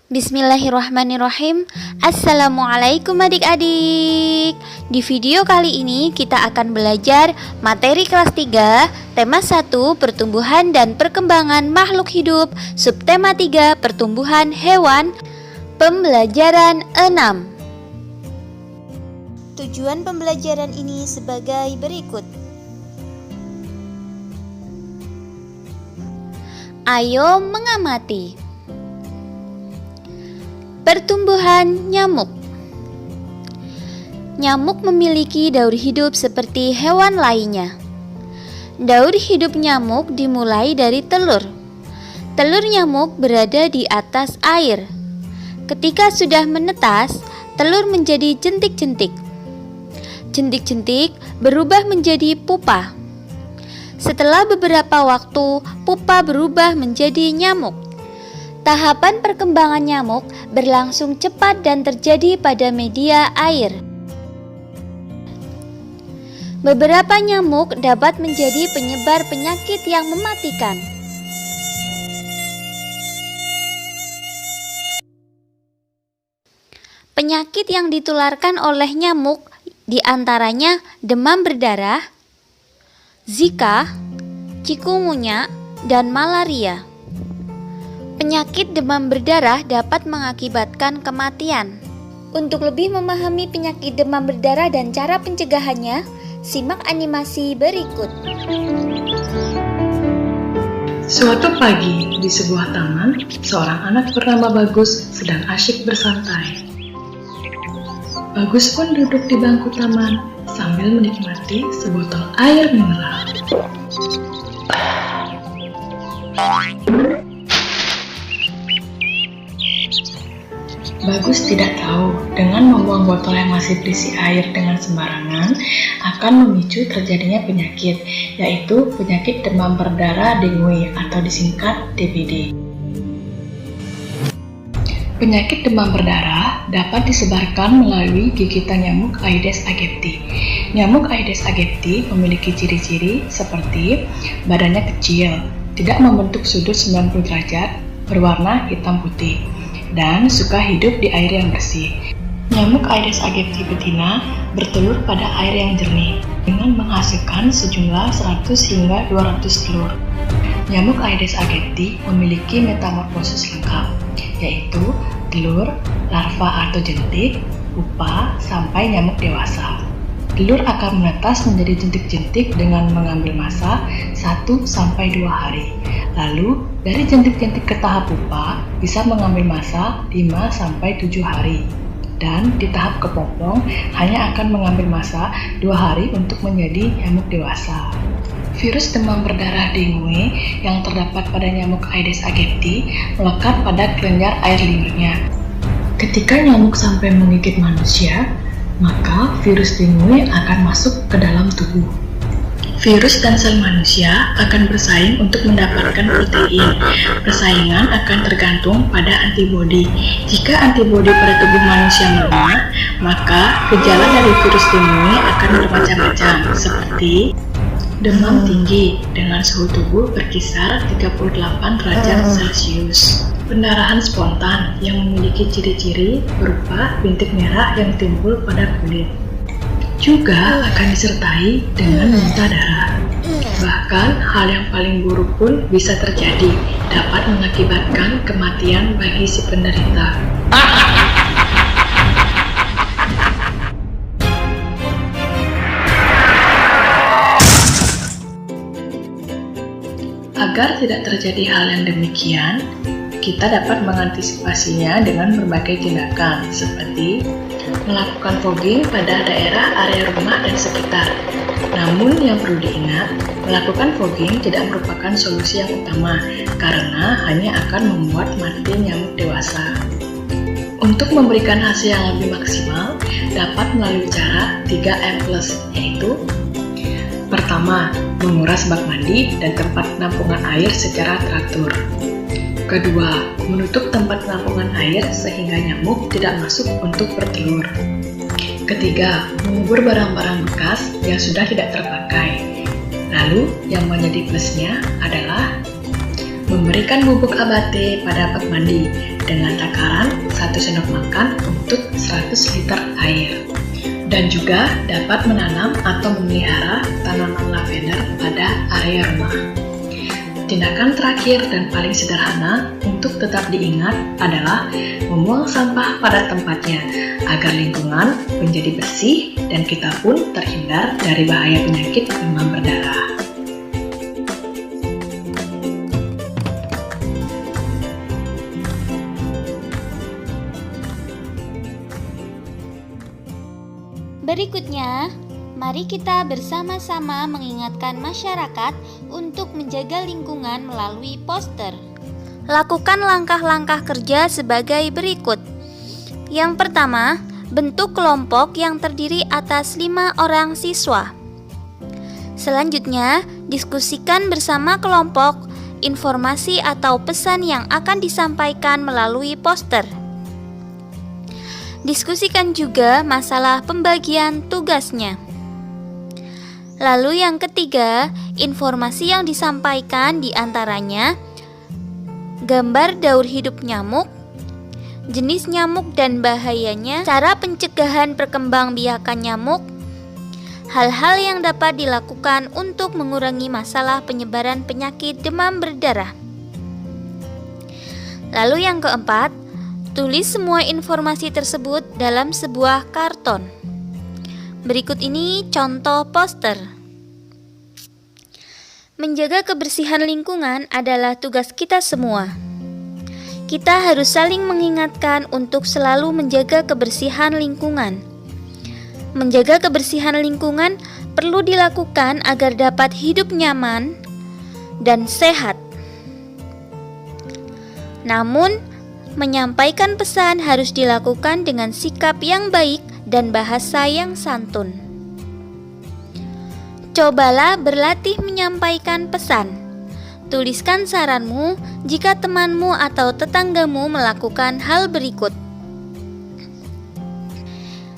Bismillahirrahmanirrahim. Assalamualaikum adik-adik. Di video kali ini kita akan belajar materi kelas 3, tema 1 pertumbuhan dan perkembangan makhluk hidup, subtema 3 pertumbuhan hewan, pembelajaran 6. Tujuan pembelajaran ini sebagai berikut. Ayo mengamati. Pertumbuhan nyamuk. Nyamuk memiliki daur hidup seperti hewan lainnya. Daur hidup nyamuk dimulai dari telur. Telur nyamuk berada di atas air. Ketika sudah menetas, telur menjadi jentik-jentik. Jentik-jentik berubah menjadi pupa. Setelah beberapa waktu, pupa berubah menjadi nyamuk. Tahapan perkembangan nyamuk berlangsung cepat dan terjadi pada media air. Beberapa nyamuk dapat menjadi penyebar penyakit yang mematikan. Penyakit yang ditularkan oleh nyamuk diantaranya demam berdarah, Zika, cikungunya, dan malaria. Penyakit demam berdarah dapat mengakibatkan kematian. Untuk lebih memahami penyakit demam berdarah dan cara pencegahannya, simak animasi berikut. Suatu pagi, di sebuah taman, seorang anak bernama Bagus sedang asyik bersantai. Bagus pun duduk di bangku taman sambil menikmati sebotol air mineral. Bagus tidak tahu dengan membuang botol yang masih berisi air dengan sembarangan akan memicu terjadinya penyakit, yaitu penyakit demam berdarah dengue atau disingkat DBD. Penyakit demam berdarah dapat disebarkan melalui gigitan nyamuk Aedes aegypti. Nyamuk Aedes aegypti memiliki ciri-ciri seperti badannya kecil, tidak membentuk sudut 90 derajat, berwarna hitam putih, dan suka hidup di air yang bersih. Nyamuk Aedes aegypti betina bertelur pada air yang jernih dengan menghasilkan sejumlah 100 hingga 200 telur. Nyamuk Aedes aegypti memiliki metamorfosis lengkap, yaitu telur, larva atau jentik, pupa, sampai nyamuk dewasa. Telur akan menetas menjadi jentik-jentik dengan mengambil masa 1-2 hari. Lalu, dari jentik-jentik ke tahap pupa bisa mengambil masa 5-7 hari. Dan di tahap kepompong hanya akan mengambil masa 2 hari untuk menjadi nyamuk dewasa. Virus demam berdarah dengue yang terdapat pada nyamuk Aedes aegypti melekat pada kelenjar air liurnya. Ketika nyamuk sampai menggigit manusia, maka virus dengue akan masuk ke dalam tubuh. Virus dan sel manusia akan bersaing untuk mendapatkan protein. Persaingan akan tergantung pada antibodi. Jika antibodi pada tubuh manusia melemah, maka gejala dari virus dengue akan bermacam-macam, seperti demam tinggi dengan suhu tubuh berkisar 38 derajat Celcius. Pendarahan spontan yang memiliki ciri-ciri berupa bintik merah yang timbul pada kulit. Juga akan disertai dengan muntah darah. Bahkan hal yang paling buruk pun bisa terjadi, dapat mengakibatkan kematian bagi si penderita. Agar tidak terjadi hal yang demikian, kita dapat mengantisipasinya dengan berbagai tindakan seperti melakukan fogging pada daerah area rumah dan sekitar. Namun yang perlu diingat, melakukan fogging tidak merupakan solusi yang utama karena hanya akan membuat mati nyamuk dewasa. Untuk memberikan hasil yang lebih maksimal, dapat melalui cara 3M+, yaitu pertama, menguras bak mandi dan tempat penampungan air secara teratur. Kedua, menutup tempat penampungan air sehingga nyamuk tidak masuk untuk bertelur. Ketiga, mengubur barang-barang bekas yang sudah tidak terpakai. Lalu, yang menjadi plusnya adalah memberikan bubuk abate pada bak mandi dengan takaran 1 sendok makan untuk 100 liter air. Dan juga dapat menanam atau memelihara tanaman lavender pada area rumah. Tindakan terakhir dan paling sederhana untuk tetap diingat adalah membuang sampah pada tempatnya agar lingkungan menjadi bersih dan kita pun terhindar dari bahaya penyakit demam berdarah. Berikutnya, mari kita bersama-sama mengingatkan masyarakat untuk menjaga lingkungan melalui poster. Lakukan langkah-langkah kerja sebagai berikut. Yang pertama, bentuk kelompok yang terdiri atas 5 orang siswa. Selanjutnya, diskusikan bersama kelompok informasi atau pesan yang akan disampaikan melalui poster. Diskusikan juga masalah pembagian tugasnya. Lalu yang ketiga, informasi yang disampaikan diantaranya gambar daur hidup nyamuk, jenis nyamuk dan bahayanya, cara pencegahan perkembangbiakan nyamuk, hal-hal yang dapat dilakukan untuk mengurangi masalah penyebaran penyakit demam berdarah. Lalu yang keempat, tulis semua informasi tersebut dalam sebuah karton. Berikut ini contoh poster. Menjaga kebersihan lingkungan adalah tugas kita semua. Kita harus saling mengingatkan untuk selalu menjaga kebersihan lingkungan. Menjaga kebersihan lingkungan perlu dilakukan agar dapat hidup nyaman dan sehat. Namun, menyampaikan pesan harus dilakukan dengan sikap yang baik dan bahasa yang santun. Cobalah berlatih menyampaikan pesan. Tuliskan saranmu jika temanmu atau tetanggamu melakukan hal berikut.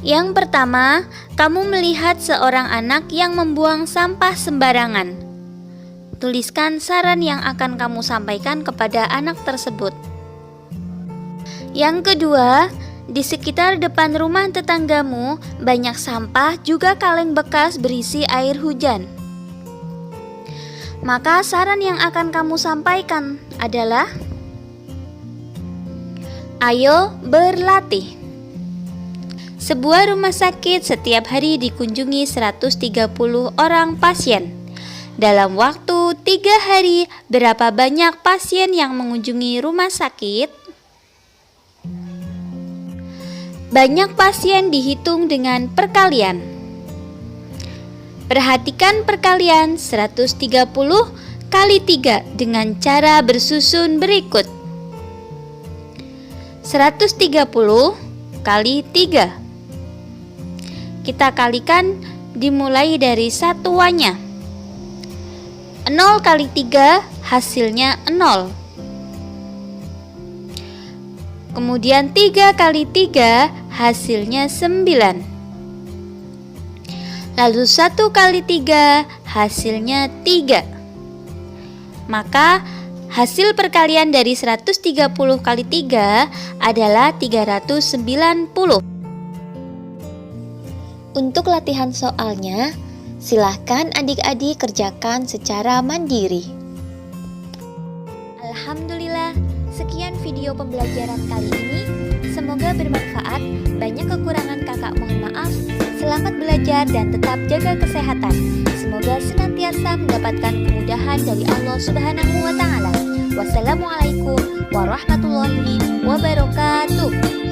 Yang pertama, kamu melihat seorang anak yang membuang sampah sembarangan. Tuliskan saran yang akan kamu sampaikan kepada anak tersebut. Yang kedua, di sekitar depan rumah tetanggamu banyak sampah juga kaleng bekas berisi air hujan. Maka saran yang akan kamu sampaikan adalah, ayo berlatih. Sebuah rumah sakit setiap hari dikunjungi 130 orang pasien. Dalam waktu 3 hari, berapa banyak pasien yang mengunjungi rumah sakit? Banyak pasien dihitung dengan perkalian. Perhatikan perkalian 130 kali 3 dengan cara bersusun berikut. 130 kali 3. Kita kalikan dimulai dari satuannya. 0 kali 3 hasilnya 0. Kemudian 3 kali 3 hasilnya 9. Lalu 1 kali 3 hasilnya 3. Maka hasil perkalian dari 130 kali 3 adalah 390. Untuk latihan soalnya, silahkan adik-adik kerjakan secara mandiri. Alhamdulillah, sekian video pembelajaran kali ini. Semoga bermanfaat. Banyak kekurangan kakak mohon maaf. Selamat belajar dan tetap jaga kesehatan. Semoga senantiasa mendapatkan kemudahan dari Allah Subhanahu wa Ta'ala. Wassalamualaikum warahmatullahi wabarakatuh.